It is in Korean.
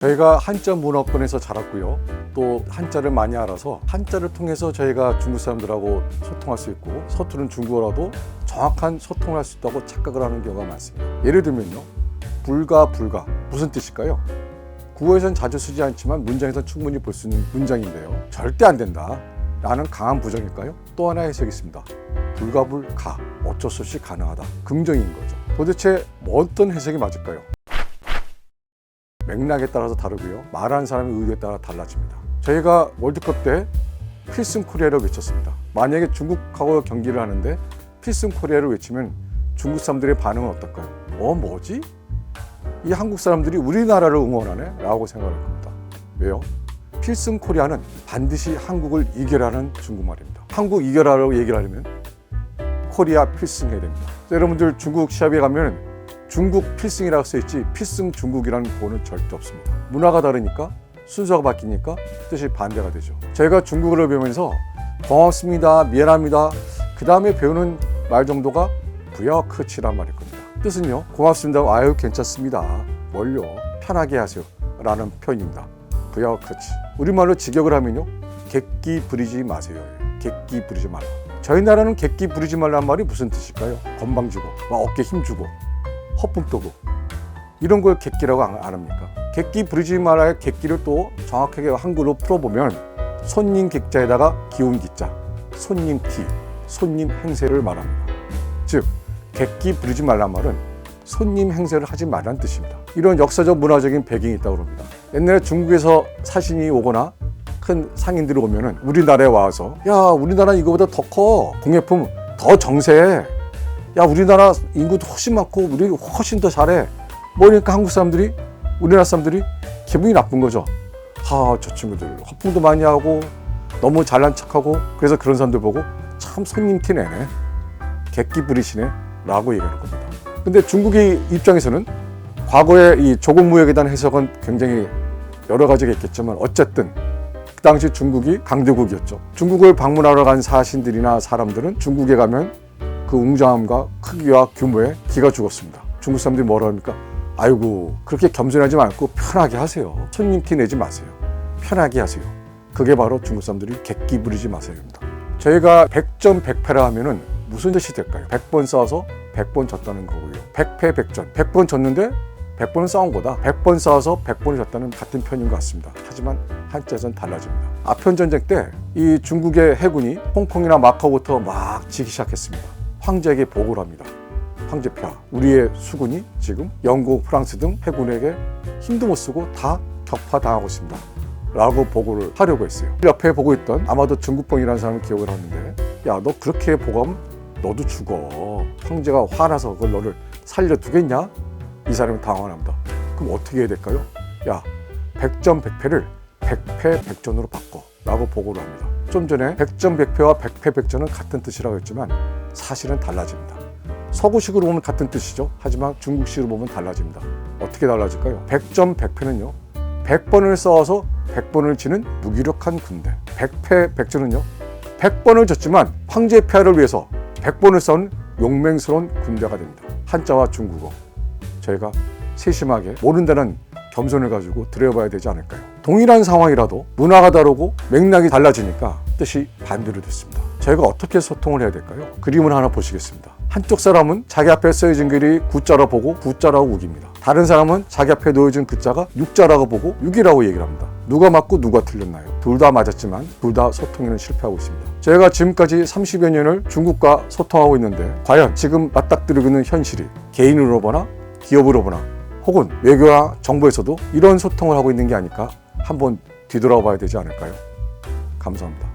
저희가 한자 문화권에서 자랐고요. 또 한자를 많이 알아서 한자를 통해서 저희가 중국 사람들하고 소통할 수 있고 서투른 중국어라도 정확한 소통을 할 수 있다고 착각을 하는 경우가 많습니다. 예를 들면요. 불가 무슨 뜻일까요? 구어에선 자주 쓰지 않지만 문장에서 충분히 볼 수 있는 문장인데요. 절대 안 된다 라는 강한 부정일까요? 또 하나의 해석이 있습니다. 불가불가 어쩔 수 없이 가능하다. 긍정인 거죠. 도대체 어떤 해석이 맞을까요? 맥락에 따라서 다르고요. 말하는 사람의 의도에 따라 달라집니다. 저희가 월드컵 때 필승 코리아를 외쳤습니다. 만약에 중국하고 경기를 하는데 필승 코리아를 외치면 중국 사람들의 반응은 어떨까요? 뭐지? 이 한국 사람들이 우리나라를 응원하네? 라고 생각할 겁니다. 왜요? 필승 코리아는 반드시 한국을 이겨라는 중국말입니다. 한국 이겨라라고 얘기를 하려면 코리아 필승해야 됩니다. 여러분들 중국 시합에 가면 중국 필승이라고 써있지 필승 중국이라는 구호는 절대 없습니다. 문화가 다르니까 순서가 바뀌니까 뜻이 반대가 되죠. 저희가 중국어를 배우면서 고맙습니다, 미안합니다 그 다음에 배우는 말 정도가 부여크치란 말일 겁니다. 뜻은요, 고맙습니다, 아유 괜찮습니다, 뭘요, 편하게 하세요 라는 표현입니다. 부여크치. 우리말로 직역을 하면요, 객기 부리지 마세요. 객기 부리지 말라. 저희 나라는 객기 부리지 말라는 말이 무슨 뜻일까요? 건방지고 막 어깨 힘주고 허풍 떠고 이런 걸 객기라고 안 합니까? 객기 부리지 말아야 객기를 또 정확하게 한글로 풀어보면 손님 객자에다가 기운 기자, 손님 티, 손님 행세를 말합니다. 즉 객기 부리지 말란 말은 손님 행세를 하지 말라는 뜻입니다. 이런 역사적 문화적인 배경이 있다고 합니다. 옛날에 중국에서 사신이 오거나 큰 상인들이 오면은 우리나라에 와서 야 우리나라 이거보다 더 커, 공예품 더 정세해, 야 우리나라 인구도 훨씬 많고 우리 훨씬 더 잘해, 그러니까 한국 사람들이, 우리나라 사람들이 기분이 나쁜 거죠. 저 친구들 허풍도 많이 하고 너무 잘난 척하고, 그래서 그런 사람들 보고 참 손님 티 내네, 객기 부리시네 라고 얘기하는 겁니다. 근데 중국의 입장에서는 과거에 이 조공무역에 대한 해석은 굉장히 여러 가지가 있겠지만 어쨌든 그 당시 중국이 강대국이었죠. 중국을 방문하러 간 사신들이나 사람들은 중국에 가면 그 웅장함과 크기와 규모에 기가 죽었습니다. 중국 사람들이 뭐라 합니까? 아이고 그렇게 겸손하지 말고 편하게 하세요. 손님 티 내지 마세요. 편하게 하세요. 그게 바로 중국 사람들이 객기 부리지 마세요입니다. 저희가 100점 100패라 하면은 무슨 뜻이 될까요? 100번 싸워서 100번 졌다는 거고요. 100패 100전. 100번 졌는데 100번은 싸운 거다. 100번 싸워서 100번을 졌다는 같은 편인 것 같습니다. 하지만 한자에서는 달라집니다. 아편 전쟁 때 이 중국의 해군이 홍콩이나 마카오부터 막 지기 시작했습니다. 황제에게 보고를 합니다. 황제폐하, 우리의 수군이 지금 영국, 프랑스 등 해군에게 힘도 못 쓰고 다 격파당하고 있습니다 라고 보고를 하려고 했어요. 옆에 보고 있던 아마도 중국병이라는 사람을 기억을 하는데, 야 너 그렇게 보고하면 너도 죽어, 황제가 화나서 그걸 너를 살려두겠냐? 이 사람이 당황을 합니다. 그럼 어떻게 해야 될까요? 야 100점 100패를 100패 100전으로 바꿔 라고 보고를 합니다. 좀 전에 100점 100패와 100패 100전은 같은 뜻이라고 했지만 사실은 달라집니다. 서구식으로 보면 같은 뜻이죠. 하지만 중국식으로 보면 달라집니다. 어떻게 달라질까요? 100점 100패는요 100번을 싸워서 100번을 지는 무기력한 군대, 100패 100전은요 100번을 졌지만 황제의 폐하를 위해서 100번을 싸운 용맹스러운 군대가 됩니다. 한자와 중국어 저희가 세심하게 모른다는 겸손을 가지고 들여봐야 되지 않을까요? 동일한 상황이라도 문화가 다르고 맥락이 달라지니까 뜻이 반대로 됐습니다. 저희가 어떻게 소통을 해야 될까요? 그림을 하나 보시겠습니다. 한쪽 사람은 자기 앞에 써있는 글이 구자라 보고 구자라고 우깁니다. 다른 사람은 자기 앞에 놓여진 글자가 육자라고 보고 육이라고 얘기를 합니다. 누가 맞고 누가 틀렸나요? 둘 다 맞았지만 둘 다 소통에는 실패하고 있습니다. 저희가 지금까지 30여 년을 중국과 소통하고 있는데 과연 지금 맞닥뜨리고 있는 현실이 개인으로 보나 기업으로 보나 혹은 외교와 정부에서도 이런 소통을 하고 있는 게 아닐까 한번 뒤돌아봐야 되지 않을까요? 감사합니다.